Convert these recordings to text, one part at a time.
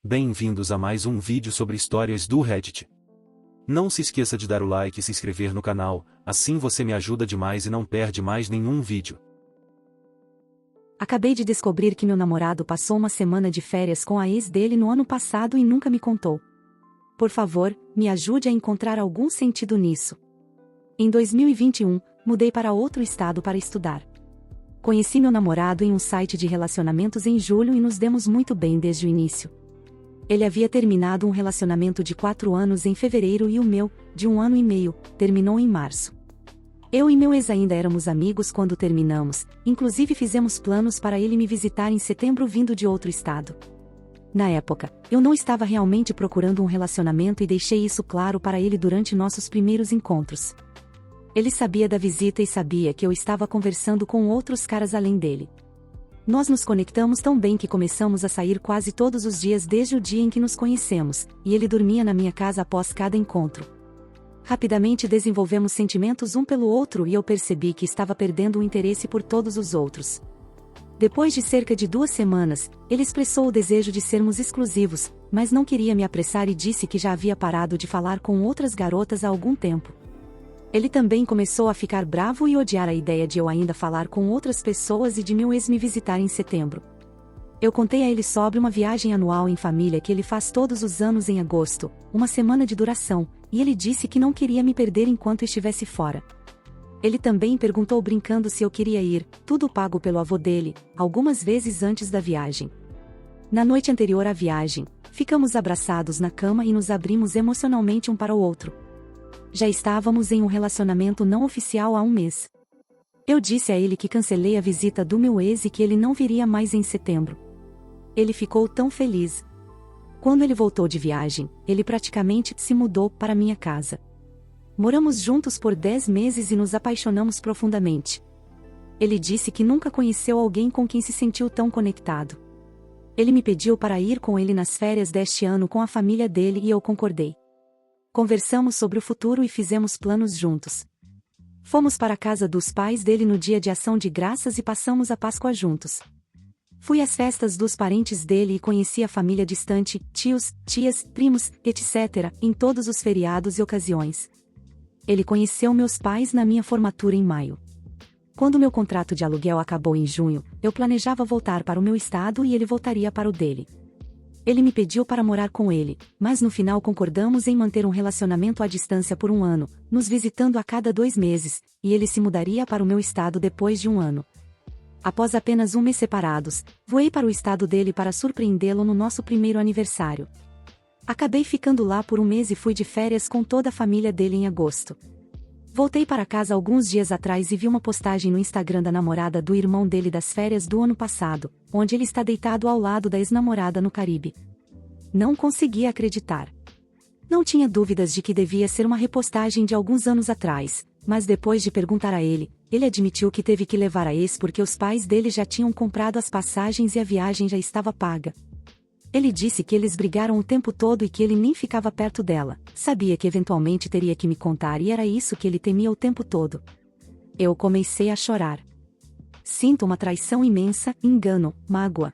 Bem-vindos a mais um vídeo sobre histórias do Reddit. Não se esqueça de dar o like e se inscrever no canal, assim você me ajuda demais e não perde mais nenhum vídeo. Acabei de descobrir que meu namorado passou uma semana de férias com a ex dele no ano passado e nunca me contou. Por favor, me ajude a encontrar algum sentido nisso. Em 2021, mudei para outro estado para estudar. Conheci meu namorado em um site de relacionamentos em julho e nos demos muito bem desde o início. Ele havia terminado um relacionamento de 4 anos em fevereiro e o meu, de 1 ano e meio, terminou em março. Eu e meu ex ainda éramos amigos quando terminamos, inclusive fizemos planos para ele me visitar em setembro vindo de outro estado. Na época, eu não estava realmente procurando um relacionamento e deixei isso claro para ele durante nossos primeiros encontros. Ele sabia da visita e sabia que eu estava conversando com outros caras além dele. Nós nos conectamos tão bem que começamos a sair quase todos os dias desde o dia em que nos conhecemos, e ele dormia na minha casa após cada encontro. Rapidamente desenvolvemos sentimentos um pelo outro e eu percebi que estava perdendo o interesse por todos os outros. Depois de cerca de 2 semanas, ele expressou o desejo de sermos exclusivos, mas não queria me apressar e disse que já havia parado de falar com outras garotas há algum tempo. Ele também começou a ficar bravo e odiar a ideia de eu ainda falar com outras pessoas e de meu ex me visitar em setembro. Eu contei a ele sobre uma viagem anual em família que ele faz todos os anos em agosto, uma semana de duração, e ele disse que não queria me perder enquanto estivesse fora. Ele também perguntou brincando se eu queria ir, tudo pago pelo avô dele, algumas vezes antes da viagem. Na noite anterior à viagem, ficamos abraçados na cama e nos abrimos emocionalmente um para o outro. Já estávamos em um relacionamento não oficial há 1 mês. Eu disse a ele que cancelei a visita do meu ex e que ele não viria mais em setembro. Ele ficou tão feliz. Quando ele voltou de viagem, ele praticamente se mudou para minha casa. Moramos juntos por 10 meses e nos apaixonamos profundamente. Ele disse que nunca conheceu alguém com quem se sentiu tão conectado. Ele me pediu para ir com ele nas férias deste ano com a família dele e eu concordei. Conversamos sobre o futuro e fizemos planos juntos. Fomos para a casa dos pais dele no dia de Ação de Graças e passamos a Páscoa juntos. Fui às festas dos parentes dele e conheci a família distante, tios, tias, primos, etc., em todos os feriados e ocasiões. Ele conheceu meus pais na minha formatura em maio. Quando meu contrato de aluguel acabou em junho, eu planejava voltar para o meu estado e ele voltaria para o dele. Ele me pediu para morar com ele, mas no final concordamos em manter um relacionamento à distância por 1 ano, nos visitando a cada 2 meses, e ele se mudaria para o meu estado depois de 1 ano. Após apenas 1 mês separados, voei para o estado dele para surpreendê-lo no nosso primeiro aniversário. Acabei ficando lá por 1 mês e fui de férias com toda a família dele em agosto. Voltei para casa alguns dias atrás e vi uma postagem no Instagram da namorada do irmão dele das férias do ano passado, onde ele está deitado ao lado da ex-namorada no Caribe. Não conseguia acreditar. Não tinha dúvidas de que devia ser uma repostagem de alguns anos atrás, mas depois de perguntar a ele, ele admitiu que teve que levar a ex porque os pais dele já tinham comprado as passagens e a viagem já estava paga. Ele disse que eles brigaram o tempo todo e que ele nem ficava perto dela, sabia que eventualmente teria que me contar e era isso que ele temia o tempo todo. Eu comecei a chorar. Sinto uma traição imensa, engano, mágoa.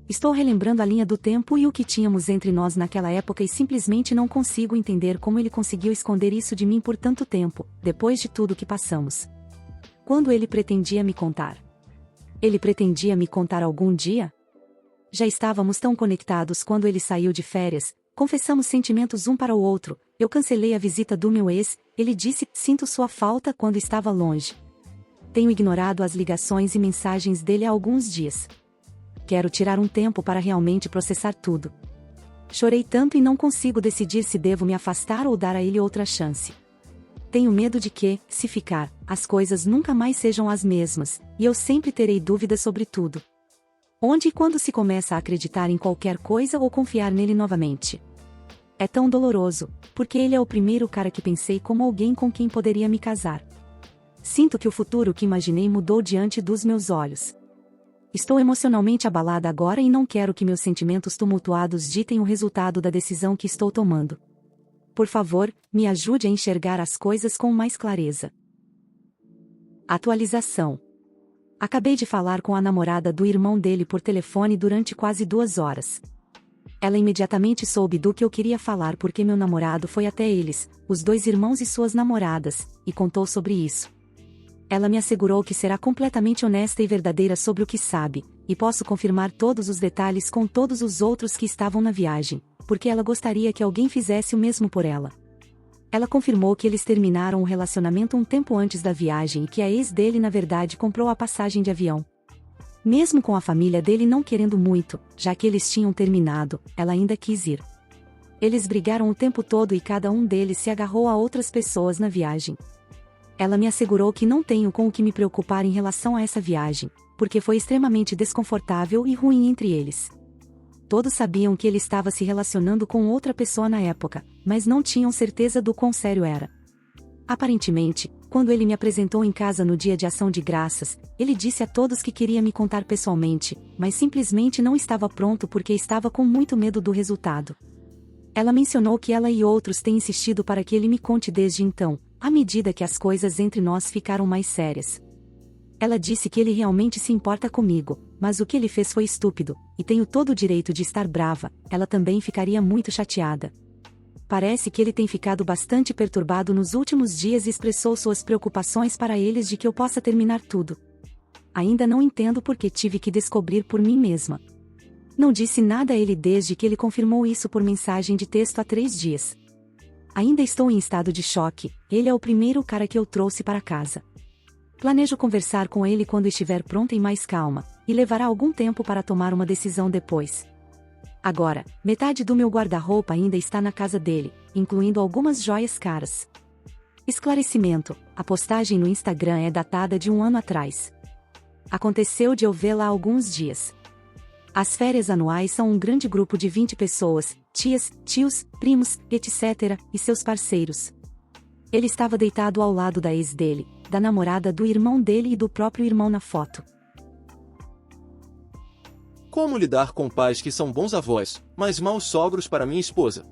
Estou relembrando a linha do tempo e o que tínhamos entre nós naquela época e simplesmente não consigo entender como ele conseguiu esconder isso de mim por tanto tempo, depois de tudo que passamos. Quando ele pretendia me contar? Ele pretendia me contar algum dia? Já estávamos tão conectados quando ele saiu de férias, confessamos sentimentos um para o outro, eu cancelei a visita do meu ex, ele disse, sinto sua falta quando estava longe. Tenho ignorado as ligações e mensagens dele há alguns dias. Quero tirar um tempo para realmente processar tudo. Chorei tanto e não consigo decidir se devo me afastar ou dar a ele outra chance. Tenho medo de que, se ficar, as coisas nunca mais sejam as mesmas, e eu sempre terei dúvidas sobre tudo. Onde e quando se começa a acreditar em qualquer coisa ou confiar nele novamente? É tão doloroso, porque ele é o primeiro cara que pensei como alguém com quem poderia me casar. Sinto que o futuro que imaginei mudou diante dos meus olhos. Estou emocionalmente abalada agora e não quero que meus sentimentos tumultuados ditem o resultado da decisão que estou tomando. Por favor, me ajude a enxergar as coisas com mais clareza. Atualização. Acabei de falar com a namorada do irmão dele por telefone durante quase 2 horas. Ela imediatamente soube do que eu queria falar porque meu namorado foi até eles, os dois irmãos e suas namoradas, e contou sobre isso. Ela me assegurou que será completamente honesta e verdadeira sobre o que sabe, e posso confirmar todos os detalhes com todos os outros que estavam na viagem, porque ela gostaria que alguém fizesse o mesmo por ela. Ela confirmou que eles terminaram o relacionamento um tempo antes da viagem e que a ex dele na verdade comprou a passagem de avião. Mesmo com a família dele não querendo muito, já que eles tinham terminado, ela ainda quis ir. Eles brigaram o tempo todo e cada um deles se agarrou a outras pessoas na viagem. Ela me assegurou que não tenho com o que me preocupar em relação a essa viagem, porque foi extremamente desconfortável e ruim entre eles. Todos sabiam que ele estava se relacionando com outra pessoa na época, mas não tinham certeza do quão sério era. Aparentemente, quando ele me apresentou em casa no dia de ação de graças, ele disse a todos que queria me contar pessoalmente, mas simplesmente não estava pronto porque estava com muito medo do resultado. Ela mencionou que ela e outros têm insistido para que ele me conte desde então, à medida que as coisas entre nós ficaram mais sérias. Ela disse que ele realmente se importa comigo, mas o que ele fez foi estúpido, e tenho todo o direito de estar brava. Ela também ficaria muito chateada. Parece que ele tem ficado bastante perturbado nos últimos dias e expressou suas preocupações para eles de que eu possa terminar tudo. Ainda não entendo porque tive que descobrir por mim mesma. Não disse nada a ele desde que ele confirmou isso por mensagem de texto há 3 dias. Ainda estou em estado de choque, ele é o primeiro cara que eu trouxe para casa. Planejo conversar com ele quando estiver pronta e mais calma, e levará algum tempo para tomar uma decisão depois. Agora, metade do meu guarda-roupa ainda está na casa dele, incluindo algumas joias caras. Esclarecimento: a postagem no Instagram é datada de 1 ano atrás. Aconteceu de eu vê-la há alguns dias. As férias anuais são um grande grupo de 20 pessoas, tias, tios, primos, etc., e seus parceiros. Ele estava deitado ao lado da ex dele, da namorada do irmão dele e do próprio irmão na foto. Como lidar com pais que são bons avós, mas maus sogros para minha esposa?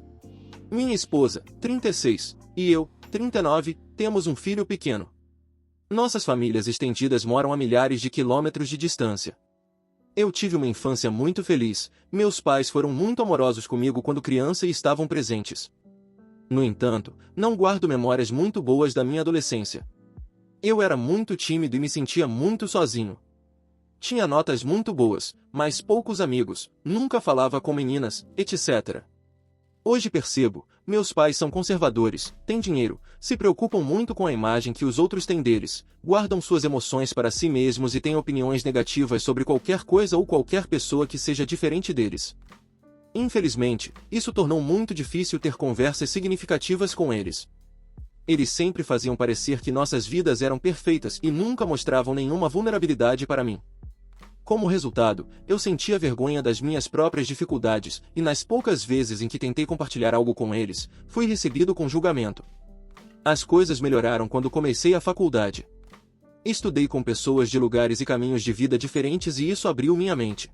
Minha esposa, 36, e eu, 39, temos um filho pequeno. Nossas famílias estendidas moram a milhares de quilômetros de distância. Eu tive uma infância muito feliz, meus pais foram muito amorosos comigo quando criança e estavam presentes. No entanto, não guardo memórias muito boas da minha adolescência. Eu era muito tímido e me sentia muito sozinho. Tinha notas muito boas, mas poucos amigos, nunca falava com meninas, etc. Hoje percebo, meus pais são conservadores, têm dinheiro, se preocupam muito com a imagem que os outros têm deles, guardam suas emoções para si mesmos e têm opiniões negativas sobre qualquer coisa ou qualquer pessoa que seja diferente deles. Infelizmente, isso tornou muito difícil ter conversas significativas com eles. Eles sempre faziam parecer que nossas vidas eram perfeitas e nunca mostravam nenhuma vulnerabilidade para mim. Como resultado, eu sentia vergonha das minhas próprias dificuldades, e nas poucas vezes em que tentei compartilhar algo com eles, fui recebido com julgamento. As coisas melhoraram quando comecei a faculdade. Estudei com pessoas de lugares e caminhos de vida diferentes e isso abriu minha mente.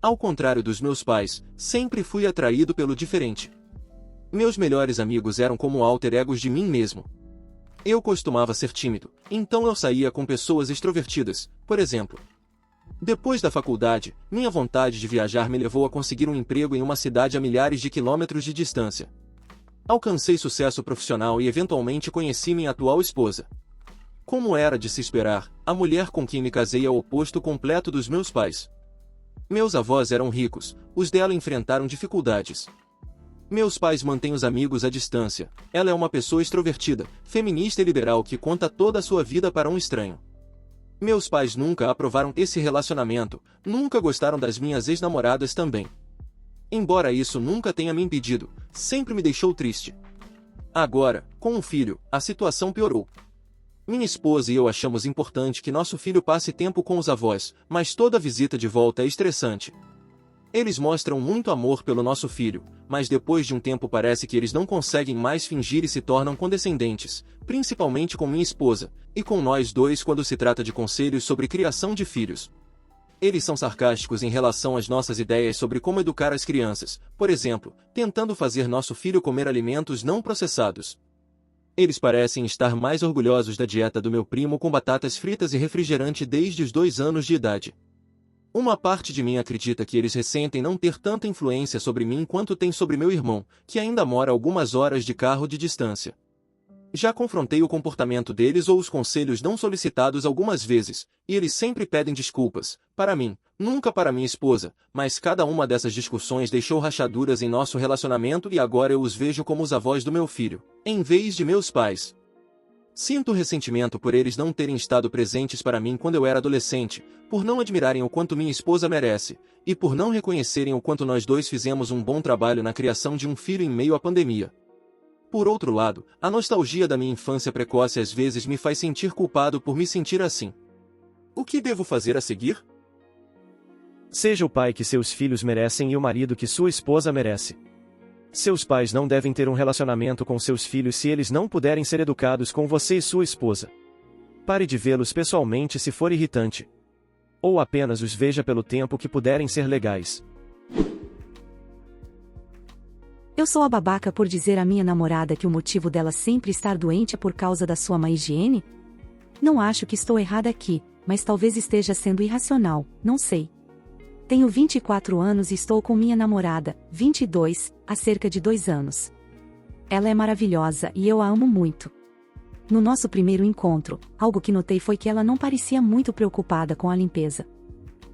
Ao contrário dos meus pais, sempre fui atraído pelo diferente. Meus melhores amigos eram como alter egos de mim mesmo. Eu costumava ser tímido, então eu saía com pessoas extrovertidas, por exemplo. Depois da faculdade, minha vontade de viajar me levou a conseguir um emprego em uma cidade a milhares de quilômetros de distância. Alcancei sucesso profissional e eventualmente conheci minha atual esposa. Como era de se esperar, a mulher com quem me casei é o oposto completo dos meus pais. Meus avós eram ricos, os dela enfrentaram dificuldades. Meus pais mantêm os amigos à distância, ela é uma pessoa extrovertida, feminista e liberal que conta toda a sua vida para um estranho. Meus pais nunca aprovaram esse relacionamento, nunca gostaram das minhas ex-namoradas também. Embora isso nunca tenha me impedido, sempre me deixou triste. Agora, com um filho, a situação piorou. Minha esposa e eu achamos importante que nosso filho passe tempo com os avós, mas toda visita de volta é estressante. Eles mostram muito amor pelo nosso filho, mas depois de um tempo parece que eles não conseguem mais fingir e se tornam condescendentes, principalmente com minha esposa, e com nós dois quando se trata de conselhos sobre criação de filhos. Eles são sarcásticos em relação às nossas ideias sobre como educar as crianças, por exemplo, tentando fazer nosso filho comer alimentos não processados. Eles parecem estar mais orgulhosos da dieta do meu primo com batatas fritas e refrigerante desde os 2 anos de idade. Uma parte de mim acredita que eles ressentem não ter tanta influência sobre mim quanto tem sobre meu irmão, que ainda mora algumas horas de carro de distância. Já confrontei o comportamento deles ou os conselhos não solicitados algumas vezes, e eles sempre pedem desculpas, para mim, nunca para minha esposa, mas cada uma dessas discussões deixou rachaduras em nosso relacionamento e agora eu os vejo como os avós do meu filho, em vez de meus pais. Sinto ressentimento por eles não terem estado presentes para mim quando eu era adolescente, por não admirarem o quanto minha esposa merece, e por não reconhecerem o quanto nós dois fizemos um bom trabalho na criação de um filho em meio à pandemia. Por outro lado, a nostalgia da minha infância precoce às vezes me faz sentir culpado por me sentir assim. O que devo fazer a seguir? Seja o pai que seus filhos merecem e o marido que sua esposa merece. Seus pais não devem ter um relacionamento com seus filhos se eles não puderem ser educados com você e sua esposa. Pare de vê-los pessoalmente se for irritante. Ou apenas os veja pelo tempo que puderem ser legais. Eu sou a babaca por dizer à minha namorada que o motivo dela sempre estar doente é por causa da sua má higiene? Não acho que estou errada aqui, mas talvez esteja sendo irracional, não sei. Tenho 24 anos e estou com minha namorada, 22, há cerca de 2 anos. Ela é maravilhosa e eu a amo muito. No nosso primeiro encontro, algo que notei foi que ela não parecia muito preocupada com a limpeza.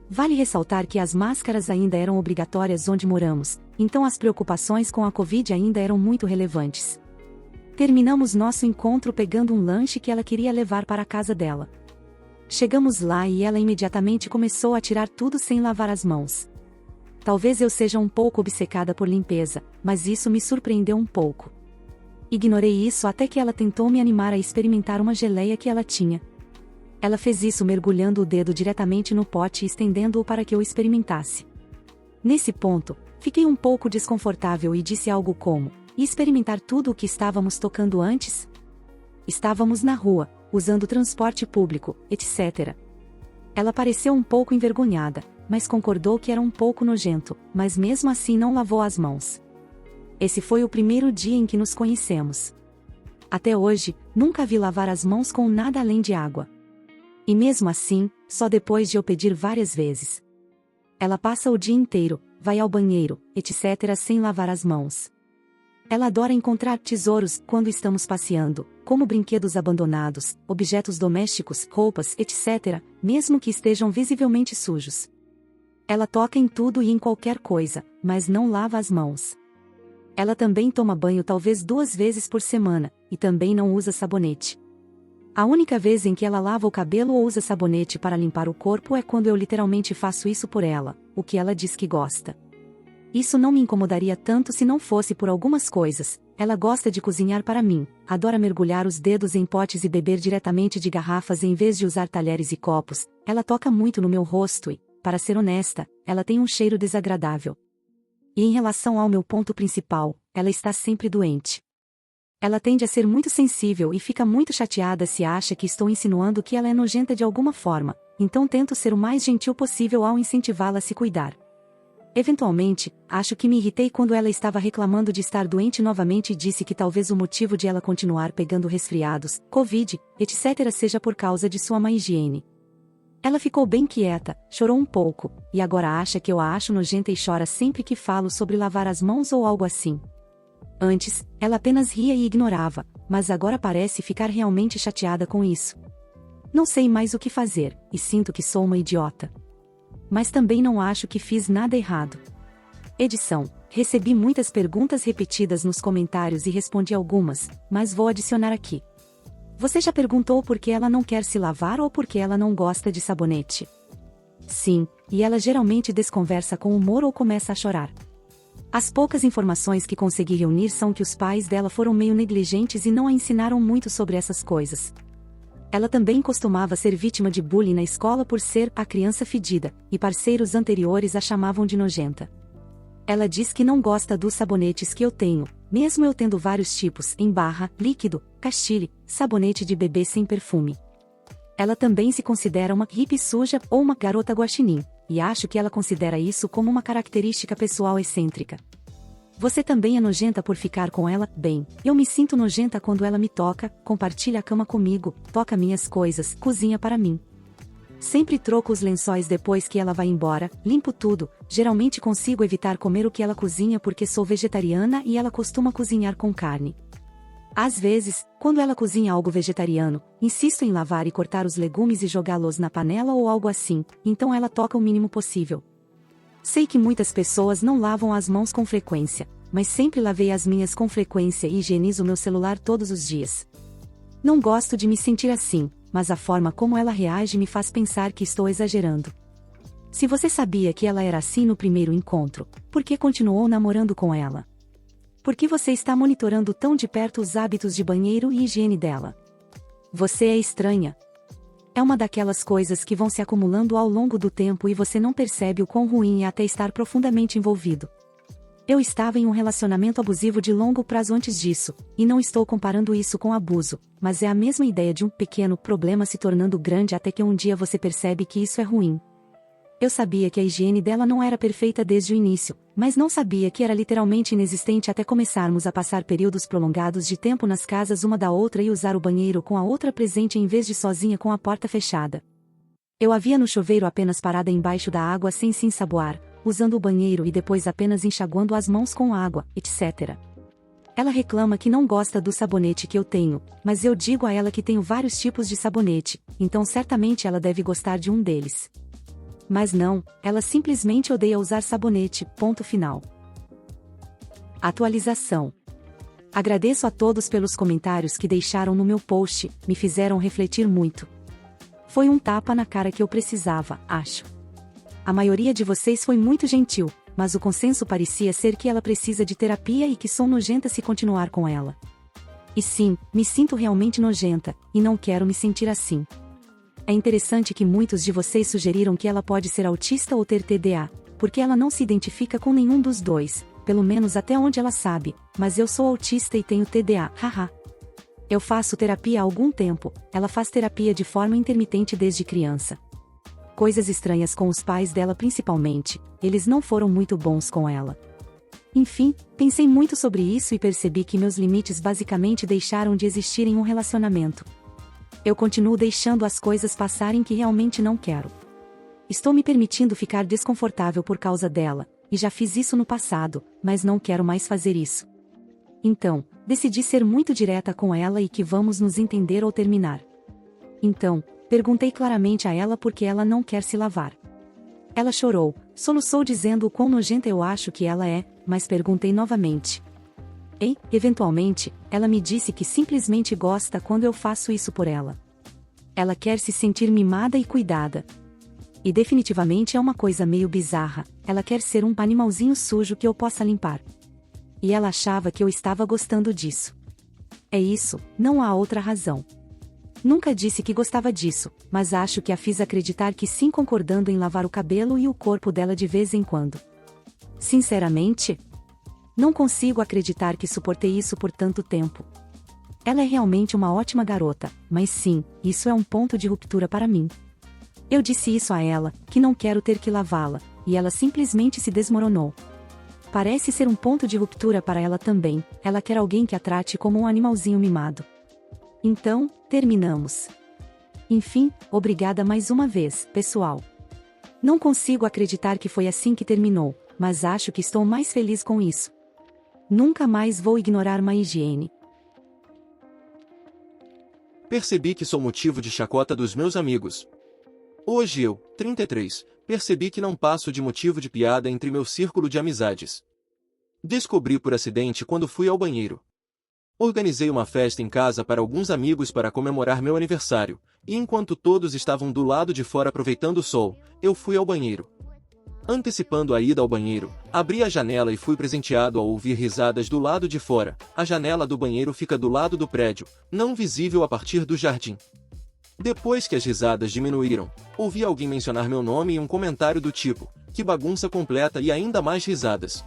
Vale ressaltar que as máscaras ainda eram obrigatórias onde moramos, então as preocupações com a Covid ainda eram muito relevantes. Terminamos nosso encontro pegando um lanche que ela queria levar para a casa dela. Chegamos lá e ela imediatamente começou a tirar tudo sem lavar as mãos. Talvez eu seja um pouco obcecada por limpeza, mas isso me surpreendeu um pouco. Ignorei isso até que ela tentou me animar a experimentar uma geleia que ela tinha. Ela fez isso mergulhando o dedo diretamente no pote e estendendo-o para que eu experimentasse. Nesse ponto, fiquei um pouco desconfortável e disse algo como: "E experimentar tudo o que estávamos tocando antes?" Estávamos na rua, usando transporte público, etc. Ela pareceu um pouco envergonhada, mas concordou que era um pouco nojento, mas mesmo assim não lavou as mãos. Esse foi o primeiro dia em que nos conhecemos. Até hoje, nunca a vi lavar as mãos com nada além de água. E mesmo assim, só depois de eu pedir várias vezes. Ela passa o dia inteiro, vai ao banheiro, etc. sem lavar as mãos. Ela adora encontrar tesouros quando estamos passeando, como brinquedos abandonados, objetos domésticos, roupas, etc., mesmo que estejam visivelmente sujos. Ela toca em tudo e em qualquer coisa, mas não lava as mãos. Ela também toma banho talvez 2 vezes por semana, e também não usa sabonete. A única vez em que ela lava o cabelo ou usa sabonete para limpar o corpo é quando eu literalmente faço isso por ela, o que ela diz que gosta. Isso não me incomodaria tanto se não fosse por algumas coisas. Ela gosta de cozinhar para mim, adora mergulhar os dedos em potes e beber diretamente de garrafas em vez de usar talheres e copos. Ela toca muito no meu rosto e, para ser honesta, ela tem um cheiro desagradável. E em relação ao meu ponto principal, ela está sempre doente. Ela tende a ser muito sensível e fica muito chateada se acha que estou insinuando que ela é nojenta de alguma forma, então tento ser o mais gentil possível ao incentivá-la a se cuidar. Eventualmente, acho que me irritei quando ela estava reclamando de estar doente novamente e disse que talvez o motivo de ela continuar pegando resfriados, Covid, etc. seja por causa de sua má higiene. Ela ficou bem quieta, chorou um pouco, e agora acha que eu a acho nojenta e chora sempre que falo sobre lavar as mãos ou algo assim. Antes, ela apenas ria e ignorava, mas agora parece ficar realmente chateada com isso. Não sei mais o que fazer, e sinto que sou uma idiota. Mas também não acho que fiz nada errado. Edição: recebi muitas perguntas repetidas nos comentários e respondi algumas, mas vou adicionar aqui. Você já perguntou por que ela não quer se lavar ou por que ela não gosta de sabonete? Sim, e ela geralmente desconversa com humor ou começa a chorar. As poucas informações que consegui reunir são que os pais dela foram meio negligentes e não a ensinaram muito sobre essas coisas. Ela também costumava ser vítima de bullying na escola por ser a criança fedida, e parceiros anteriores a chamavam de nojenta. Ela diz que não gosta dos sabonetes que eu tenho, mesmo eu tendo vários tipos em barra, líquido, Castile, sabonete de bebê sem perfume. Ela também se considera uma hippie suja ou uma garota guaxinim, e acho que ela considera isso como uma característica pessoal excêntrica. Você também é nojenta por ficar com ela? Bem, eu me sinto nojenta quando ela me toca, compartilha a cama comigo, toca minhas coisas, cozinha para mim. Sempre troco os lençóis depois que ela vai embora, limpo tudo, geralmente consigo evitar comer o que ela cozinha porque sou vegetariana e ela costuma cozinhar com carne. Às vezes, quando ela cozinha algo vegetariano, insisto em lavar e cortar os legumes e jogá-los na panela ou algo assim, então ela toca o mínimo possível. Sei que muitas pessoas não lavam as mãos com frequência, mas sempre lavei as minhas com frequência e higienizo meu celular todos os dias. Não gosto de me sentir assim, mas a forma como ela reage me faz pensar que estou exagerando. Se você sabia que ela era assim no primeiro encontro, por que continuou namorando com ela? Por que você está monitorando tão de perto os hábitos de banheiro e higiene dela? Você é estranha. É uma daquelas coisas que vão se acumulando ao longo do tempo e você não percebe o quão ruim é até estar profundamente envolvido. Eu estava em um relacionamento abusivo de longo prazo antes disso, e não estou comparando isso com abuso, mas é a mesma ideia de um pequeno problema se tornando grande até que um dia você percebe que isso é ruim. Eu sabia que a higiene dela não era perfeita desde o início, mas não sabia que era literalmente inexistente até começarmos a passar períodos prolongados de tempo nas casas uma da outra e usar o banheiro com a outra presente em vez de sozinha com a porta fechada. Eu a via no chuveiro apenas parada embaixo da água sem se ensaboar, usando o banheiro e depois apenas enxaguando as mãos com água, etc. Ela reclama que não gosta do sabonete que eu tenho, mas eu digo a ela que tenho vários tipos de sabonete, então certamente ela deve gostar de um deles. Mas não, ela simplesmente odeia usar sabonete, ponto final. Atualização. Agradeço a todos pelos comentários que deixaram no meu post, me fizeram refletir muito. Foi um tapa na cara que eu precisava, acho. A maioria de vocês foi muito gentil, mas o consenso parecia ser que ela precisa de terapia e que sou nojenta se continuar com ela. E sim, me sinto realmente nojenta, e não quero me sentir assim. É interessante que muitos de vocês sugeriram que ela pode ser autista ou ter TDA, porque ela não se identifica com nenhum dos dois, pelo menos até onde ela sabe, mas eu sou autista e tenho TDA, haha. Eu faço terapia há algum tempo, ela faz terapia de forma intermitente desde criança. Coisas estranhas com os pais dela principalmente, eles não foram muito bons com ela. Enfim, pensei muito sobre isso e percebi que meus limites basicamente deixaram de existir em um relacionamento. Eu continuo deixando as coisas passarem que realmente não quero. Estou me permitindo ficar desconfortável por causa dela, e já fiz isso no passado, mas não quero mais fazer isso. Então, decidi ser muito direta com ela e que vamos nos entender ou terminar. Então, perguntei claramente a ela por que ela não quer se lavar. Ela chorou, soluçou dizendo o quão nojenta eu acho que ela é, mas perguntei novamente. E, eventualmente, ela me disse que simplesmente gosta quando eu faço isso por ela. Ela quer se sentir mimada e cuidada. E definitivamente é uma coisa meio bizarra, ela quer ser um animalzinho sujo que eu possa limpar. E ela achava que eu estava gostando disso. É isso, não há outra razão. Nunca disse que gostava disso, mas acho que a fiz acreditar que sim, concordando em lavar o cabelo e o corpo dela de vez em quando. Sinceramente, não consigo acreditar que suportei isso por tanto tempo. Ela é realmente uma ótima garota, mas sim, isso é um ponto de ruptura para mim. Eu disse isso a ela, que não quero ter que lavá-la, e ela simplesmente se desmoronou. Parece ser um ponto de ruptura para ela também, ela quer alguém que a trate como um animalzinho mimado. Então, terminamos. Enfim, obrigada mais uma vez, pessoal. Não consigo acreditar que foi assim que terminou, mas acho que estou mais feliz com isso. Nunca mais vou ignorar má higiene. Percebi que sou motivo de chacota dos meus amigos. Hoje eu, 33, percebi que não passo de motivo de piada entre meu círculo de amizades. Descobri por acidente quando fui ao banheiro. Organizei uma festa em casa para alguns amigos para comemorar meu aniversário, e enquanto todos estavam do lado de fora aproveitando o sol, eu fui ao banheiro. Antecipando a ida ao banheiro, abri a janela e fui presenteado ao ouvir risadas do lado de fora. A janela do banheiro fica do lado do prédio, não visível a partir do jardim. Depois que as risadas diminuíram, ouvi alguém mencionar meu nome e um comentário do tipo, que bagunça completa, e ainda mais risadas.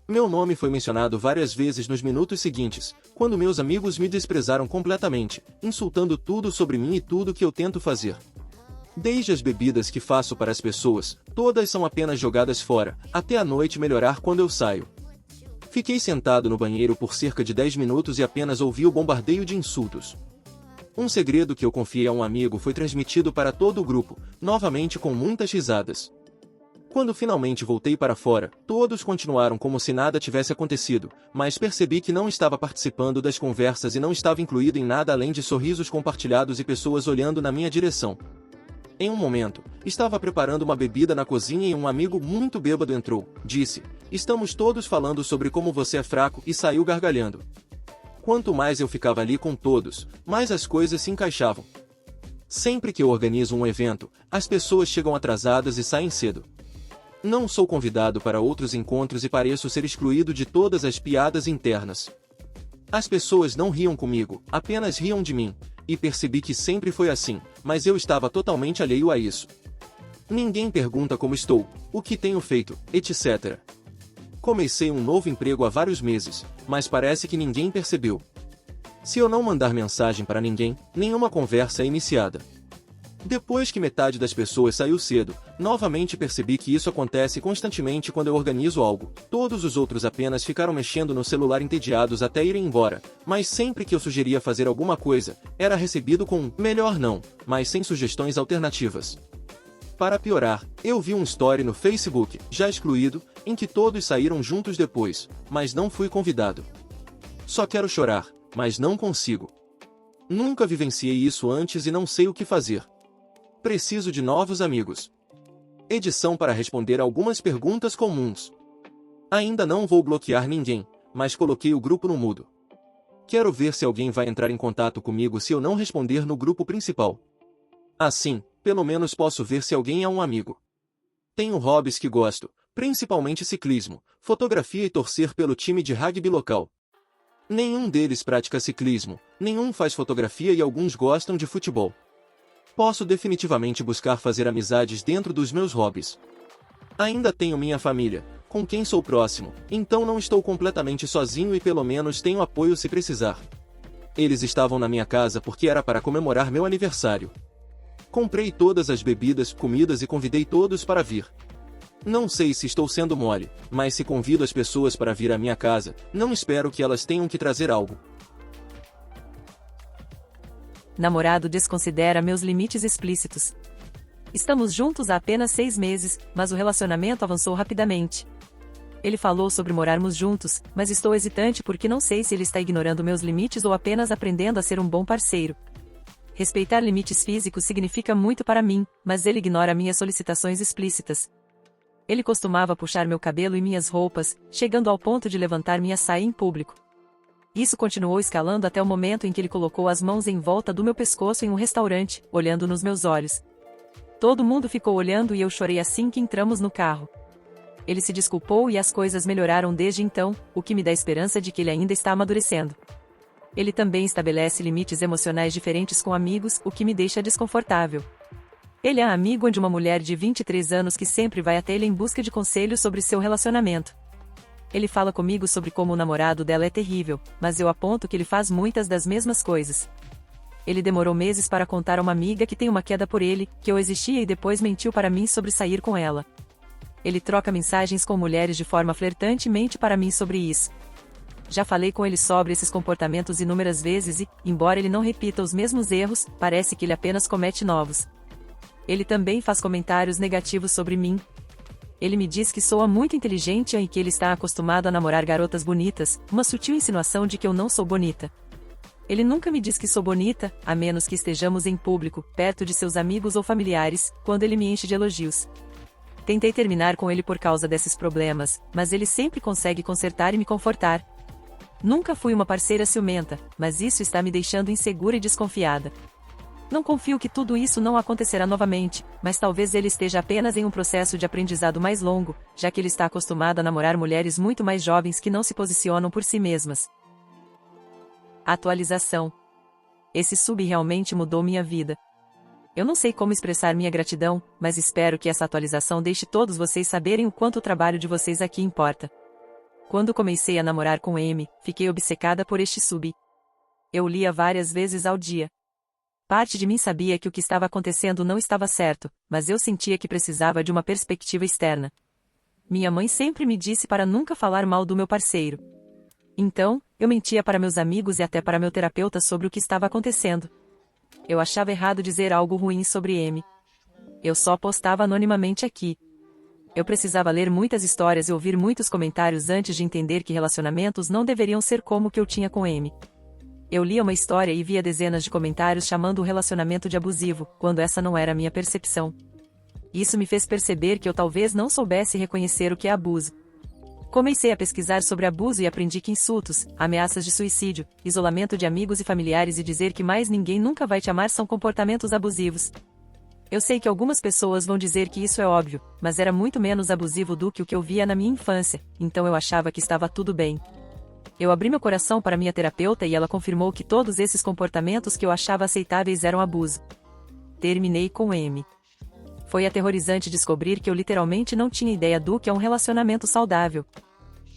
Meu nome foi mencionado várias vezes nos minutos seguintes, quando meus amigos me desprezaram completamente, insultando tudo sobre mim e tudo que eu tento fazer. Desde as bebidas que faço para as pessoas, todas são apenas jogadas fora, até a noite melhorar quando eu saio. Fiquei sentado no banheiro por cerca de 10 minutos e apenas ouvi o bombardeio de insultos. Um segredo que eu confiei a um amigo foi transmitido para todo o grupo, novamente com muitas risadas. Quando finalmente voltei para fora, todos continuaram como se nada tivesse acontecido, mas percebi que não estava participando das conversas e não estava incluído em nada além de sorrisos compartilhados e pessoas olhando na minha direção. Em um momento, estava preparando uma bebida na cozinha e um amigo muito bêbado entrou, disse: "Estamos todos falando sobre como você é fraco", e saiu gargalhando. Quanto mais eu ficava ali com todos, mais as coisas se encaixavam. Sempre que eu organizo um evento, as pessoas chegam atrasadas e saem cedo. Não sou convidado para outros encontros e pareço ser excluído de todas as piadas internas. As pessoas não riam comigo, apenas riam de mim, e percebi que sempre foi assim, mas eu estava totalmente alheio a isso. Ninguém pergunta como estou, o que tenho feito, etc. Comecei um novo emprego há vários meses, mas parece que ninguém percebeu. Se eu não mandar mensagem para ninguém, nenhuma conversa é iniciada. Depois que metade das pessoas saiu cedo, novamente percebi que isso acontece constantemente quando eu organizo algo. Todos os outros apenas ficaram mexendo no celular entediados até irem embora, mas sempre que eu sugeria fazer alguma coisa, era recebido com um "melhor não", mas sem sugestões alternativas. Para piorar, eu vi um story no Facebook, já excluído, em que todos saíram juntos depois, mas não fui convidado. Só quero chorar, mas não consigo. Nunca vivenciei isso antes e não sei o que fazer. Preciso de novos amigos. Edição para responder algumas perguntas comuns. Ainda não vou bloquear ninguém, mas coloquei o grupo no mudo. Quero ver se alguém vai entrar em contato comigo se eu não responder no grupo principal. Assim, pelo menos posso ver se alguém é um amigo. Tenho hobbies que gosto, principalmente ciclismo, fotografia e torcer pelo time de rugby local. Nenhum deles pratica ciclismo, nenhum faz fotografia e alguns gostam de futebol. Posso definitivamente buscar fazer amizades dentro dos meus hobbies. Ainda tenho minha família, com quem sou próximo, então não estou completamente sozinho e pelo menos tenho apoio se precisar. Eles estavam na minha casa porque era para comemorar meu aniversário. Comprei todas as bebidas, comidas e convidei todos para vir. Não sei se estou sendo mole, mas se convido as pessoas para vir à minha casa, não espero que elas tenham que trazer algo. Namorado desconsidera meus limites explícitos. Estamos juntos há apenas 6 meses, mas o relacionamento avançou rapidamente. Ele falou sobre morarmos juntos, mas estou hesitante porque não sei se ele está ignorando meus limites ou apenas aprendendo a ser um bom parceiro. Respeitar limites físicos significa muito para mim, mas ele ignora minhas solicitações explícitas. Ele costumava puxar meu cabelo e minhas roupas, chegando ao ponto de levantar minha saia em público. Isso continuou escalando até o momento em que ele colocou as mãos em volta do meu pescoço em um restaurante, olhando nos meus olhos. Todo mundo ficou olhando e eu chorei assim que entramos no carro. Ele se desculpou e as coisas melhoraram desde então, o que me dá esperança de que ele ainda está amadurecendo. Ele também estabelece limites emocionais diferentes com amigos, o que me deixa desconfortável. Ele é amigo de uma mulher de 23 anos que sempre vai até ele em busca de conselhos sobre seu relacionamento. Ele fala comigo sobre como o namorado dela é terrível, mas eu aponto que ele faz muitas das mesmas coisas. Ele demorou meses para contar a uma amiga que tem uma queda por ele, que eu existia e depois mentiu para mim sobre sair com ela. Ele troca mensagens com mulheres de forma flertante e mente para mim sobre isso. Já falei com ele sobre esses comportamentos inúmeras vezes e, embora ele não repita os mesmos erros, parece que ele apenas comete novos. Ele também faz comentários negativos sobre mim. Ele me diz que soa muito inteligente e que ele está acostumado a namorar garotas bonitas, uma sutil insinuação de que eu não sou bonita. Ele nunca me diz que sou bonita, a menos que estejamos em público, perto de seus amigos ou familiares, quando ele me enche de elogios. Tentei terminar com ele por causa desses problemas, mas ele sempre consegue consertar e me confortar. Nunca fui uma parceira ciumenta, mas isso está me deixando insegura e desconfiada. Não confio que tudo isso não acontecerá novamente, mas talvez ele esteja apenas em um processo de aprendizado mais longo, já que ele está acostumado a namorar mulheres muito mais jovens que não se posicionam por si mesmas. Atualização. Esse sub realmente mudou minha vida. Eu não sei como expressar minha gratidão, mas espero que essa atualização deixe todos vocês saberem o quanto o trabalho de vocês aqui importa. Quando comecei a namorar com Amy, fiquei obcecada por este sub. Eu lia várias vezes ao dia. Parte de mim sabia que o que estava acontecendo não estava certo, mas eu sentia que precisava de uma perspectiva externa. Minha mãe sempre me disse para nunca falar mal do meu parceiro. Então, eu mentia para meus amigos e até para meu terapeuta sobre o que estava acontecendo. Eu achava errado dizer algo ruim sobre M. Eu só postava anonimamente aqui. Eu precisava ler muitas histórias e ouvir muitos comentários antes de entender que relacionamentos não deveriam ser como o que eu tinha com M. Eu lia uma história e via dezenas de comentários chamando o relacionamento de abusivo, quando essa não era a minha percepção. Isso me fez perceber que eu talvez não soubesse reconhecer o que é abuso. Comecei a pesquisar sobre abuso e aprendi que insultos, ameaças de suicídio, isolamento de amigos e familiares e dizer que mais ninguém nunca vai te amar são comportamentos abusivos. Eu sei que algumas pessoas vão dizer que isso é óbvio, mas era muito menos abusivo do que o que eu via na minha infância, então eu achava que estava tudo bem. Eu abri meu coração para minha terapeuta e ela confirmou que todos esses comportamentos que eu achava aceitáveis eram abuso. Terminei com M. Foi aterrorizante descobrir que eu literalmente não tinha ideia do que é um relacionamento saudável.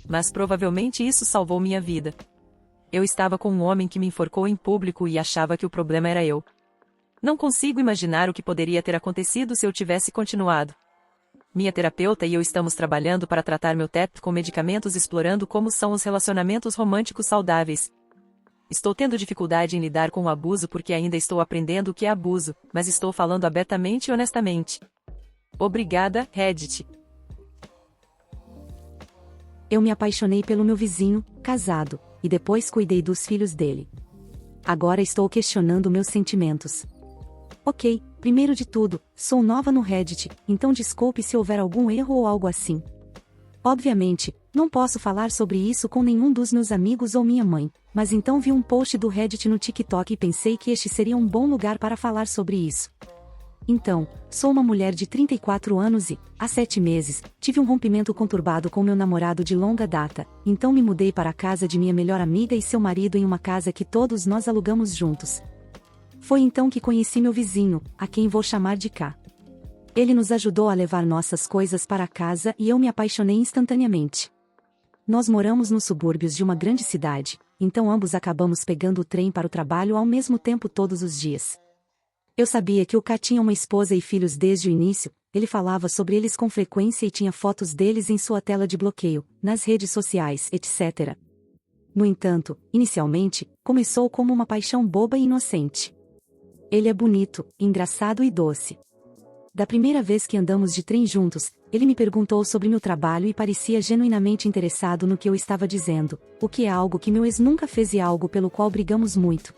Mas provavelmente isso salvou minha vida. Eu estava com um homem que me enforcou em público e achava que o problema era eu. Não consigo imaginar o que poderia ter acontecido se eu tivesse continuado. Minha terapeuta e eu estamos trabalhando para tratar meu TEP com medicamentos explorando como são os relacionamentos românticos saudáveis. Estou tendo dificuldade em lidar com o abuso porque ainda estou aprendendo o que é abuso, mas estou falando abertamente e honestamente. Obrigada, Reddit. Eu me apaixonei pelo meu vizinho, casado, e depois cuidei dos filhos dele. Agora estou questionando meus sentimentos. Ok, primeiro de tudo, sou nova no Reddit, então desculpe se houver algum erro ou algo assim. Obviamente, não posso falar sobre isso com nenhum dos meus amigos ou minha mãe, mas então vi um post do Reddit no TikTok e pensei que este seria um bom lugar para falar sobre isso. Então, sou uma mulher de 34 anos e, há 7 meses, tive um rompimento conturbado com meu namorado de longa data, então me mudei para a casa de minha melhor amiga e seu marido em uma casa que todos nós alugamos juntos. Foi então que conheci meu vizinho, a quem vou chamar de K. Ele nos ajudou a levar nossas coisas para casa e eu me apaixonei instantaneamente. Nós moramos nos subúrbios de uma grande cidade, então ambos acabamos pegando o trem para o trabalho ao mesmo tempo todos os dias. Eu sabia que o K tinha uma esposa e filhos desde o início, ele falava sobre eles com frequência e tinha fotos deles em sua tela de bloqueio, nas redes sociais, etc. No entanto, inicialmente, começou como uma paixão boba e inocente. Ele é bonito, engraçado e doce. Da primeira vez que andamos de trem juntos, ele me perguntou sobre meu trabalho e parecia genuinamente interessado no que eu estava dizendo, o que é algo que meu ex nunca fez e algo pelo qual brigamos muito.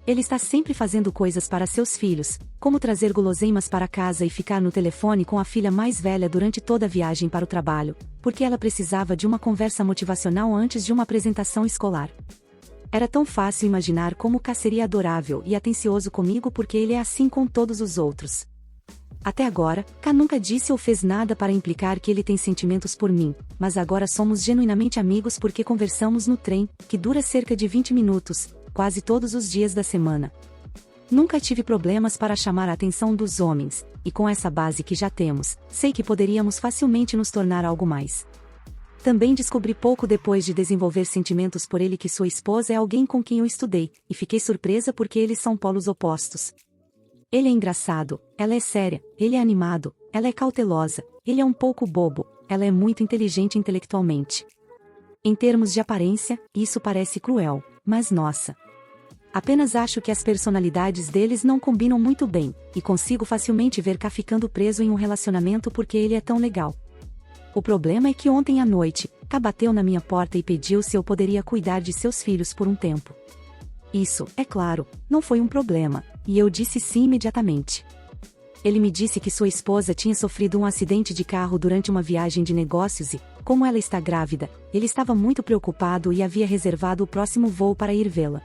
Ele está sempre fazendo coisas para seus filhos, como trazer guloseimas para casa e ficar no telefone com a filha mais velha durante toda a viagem para o trabalho, porque ela precisava de uma conversa motivacional antes de uma apresentação escolar. Era tão fácil imaginar como K seria adorável e atencioso comigo porque ele é assim com todos os outros. Até agora, K nunca disse ou fez nada para implicar que ele tem sentimentos por mim, mas agora somos genuinamente amigos porque conversamos no trem, que dura cerca de 20 minutos, quase todos os dias da semana. Nunca tive problemas para chamar a atenção dos homens, e com essa base que já temos, sei que poderíamos facilmente nos tornar algo mais. Também descobri pouco depois de desenvolver sentimentos por ele que sua esposa é alguém com quem eu estudei, e fiquei surpresa porque eles são polos opostos. Ele é engraçado, ela é séria, ele é animado, ela é cautelosa, ele é um pouco bobo, ela é muito inteligente intelectualmente. Em termos de aparência, isso parece cruel, mas nossa. Apenas acho que as personalidades deles não combinam muito bem, e consigo facilmente ver K ficando preso em um relacionamento porque ele é tão legal. O problema é que ontem à noite, K bateu na minha porta e pediu se eu poderia cuidar de seus filhos por um tempo. Isso, é claro, não foi um problema, e eu disse sim imediatamente. Ele me disse que sua esposa tinha sofrido um acidente de carro durante uma viagem de negócios e, como ela está grávida, ele estava muito preocupado e havia reservado o próximo voo para ir vê-la.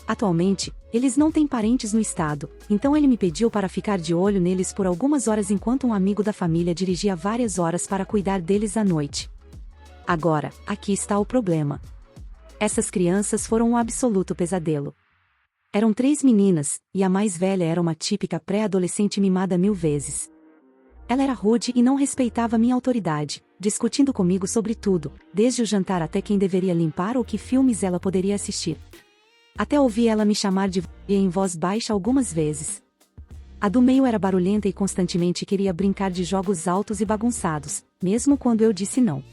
Atualmente, eles não têm parentes no estado, então ele me pediu para ficar de olho neles por algumas horas enquanto um amigo da família dirigia várias horas para cuidar deles à noite. Agora, aqui está o problema. Essas crianças foram um absoluto pesadelo. Eram 3 meninas, e a mais velha era uma típica pré-adolescente mimada 1000 vezes. Ela era rude e não respeitava minha autoridade, discutindo comigo sobre tudo, desde o jantar até quem deveria limpar ou que filmes ela poderia assistir. Até ouvi ela me chamar de em voz baixa algumas vezes. A do meio era barulhenta e constantemente queria brincar de jogos altos e bagunçados, mesmo quando eu disse não.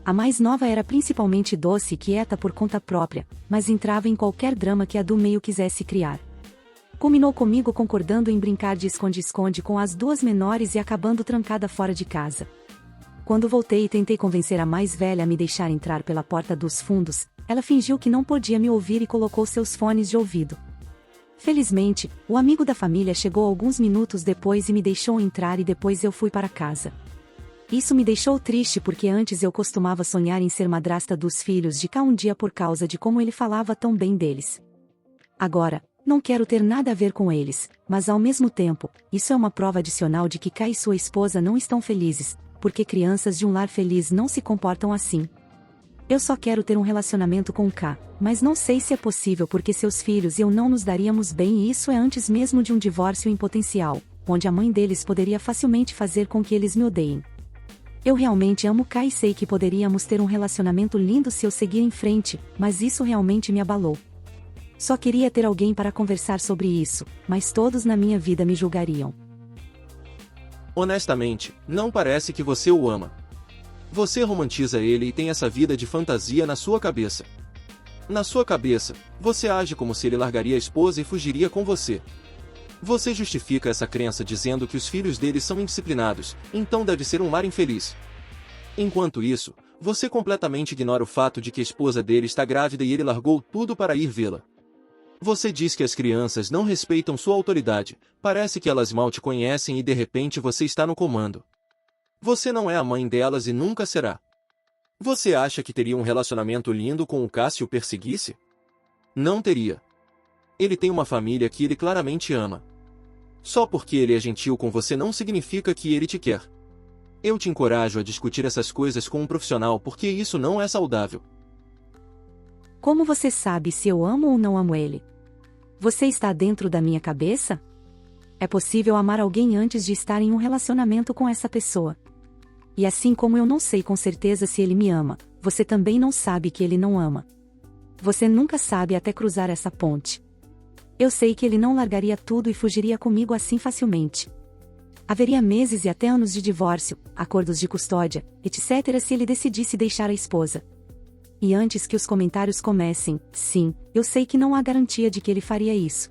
A mais nova era principalmente doce e quieta por conta própria, mas entrava em qualquer drama que a do meio quisesse criar. Culminou comigo concordando em brincar de esconde-esconde com as duas menores e acabando trancada fora de casa. Quando voltei e tentei convencer a mais velha a me deixar entrar pela porta dos fundos, ela fingiu que não podia me ouvir e colocou seus fones de ouvido. Felizmente, o amigo da família chegou alguns minutos depois e me deixou entrar e depois eu fui para casa. Isso me deixou triste porque antes eu costumava sonhar em ser madrasta dos filhos de cá um dia por causa de como ele falava tão bem deles. Agora, não quero ter nada a ver com eles, mas ao mesmo tempo, isso é uma prova adicional de que Kai e sua esposa não estão felizes, porque crianças de um lar feliz não se comportam assim. Eu só quero ter um relacionamento com K, mas não sei se é possível porque seus filhos e eu não nos daríamos bem e isso é antes mesmo de um divórcio em potencial, onde a mãe deles poderia facilmente fazer com que eles me odeiem. Eu realmente amo Kai e sei que poderíamos ter um relacionamento lindo se eu seguir em frente, mas isso realmente me abalou. Só queria ter alguém para conversar sobre isso, mas todos na minha vida me julgariam. Honestamente, não parece que você o ama. Você romantiza ele e tem essa vida de fantasia na sua cabeça. Na sua cabeça, você age como se ele largaria a esposa e fugiria com você. Você justifica essa crença dizendo que os filhos dele são indisciplinados, então deve ser um lar infeliz. Enquanto isso, você completamente ignora o fato de que a esposa dele está grávida e ele largou tudo para ir vê-la. Você diz que as crianças não respeitam sua autoridade, parece que elas mal te conhecem e de repente você está no comando. Você não é a mãe delas e nunca será. Você acha que teria um relacionamento lindo com o K se o perseguisse? Não teria. Ele tem uma família que ele claramente ama. Só porque ele é gentil com você não significa que ele te quer. Eu te encorajo a discutir essas coisas com um profissional porque isso não é saudável. Como você sabe se eu amo ou não amo ele? Você está dentro da minha cabeça? É possível amar alguém antes de estar em um relacionamento com essa pessoa. E assim como eu não sei com certeza se ele me ama, você também não sabe que ele não ama. Você nunca sabe até cruzar essa ponte. Eu sei que ele não largaria tudo e fugiria comigo assim facilmente. Haveria meses e até anos de divórcio, acordos de custódia, etc. se ele decidisse deixar a esposa. E antes que os comentários comecem, sim, eu sei que não há garantia de que ele faria isso.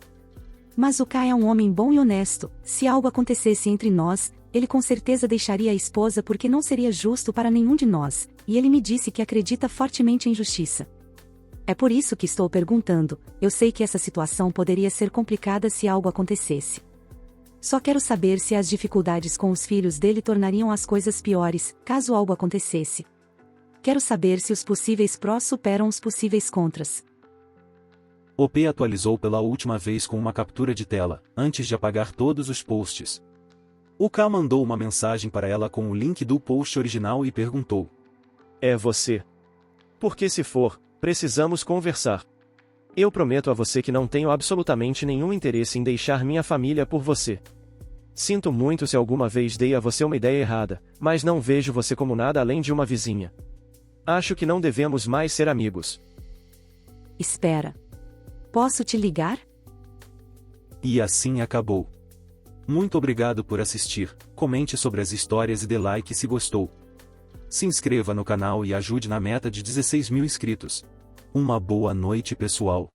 Mas o Kai é um homem bom e honesto, se algo acontecesse entre nós, ele com certeza deixaria a esposa porque não seria justo para nenhum de nós, e ele me disse que acredita fortemente em justiça. É por isso que estou perguntando, eu sei que essa situação poderia ser complicada se algo acontecesse. Só quero saber se as dificuldades com os filhos dele tornariam as coisas piores, caso algo acontecesse. Quero saber se os possíveis prós superam os possíveis contras. O P atualizou pela última vez com uma captura de tela, antes de apagar todos os posts. O K mandou uma mensagem para ela com o link do post original e perguntou: É você? Porque se for, precisamos conversar. Eu prometo a você que não tenho absolutamente nenhum interesse em deixar minha família por você. Sinto muito se alguma vez dei a você uma ideia errada, mas não vejo você como nada além de uma vizinha. Acho que não devemos mais ser amigos. Espera. Posso te ligar? E assim acabou. Muito obrigado por assistir, comente sobre as histórias e dê like se gostou. Se inscreva no canal e ajude na meta de 16 mil inscritos. Uma boa noite pessoal.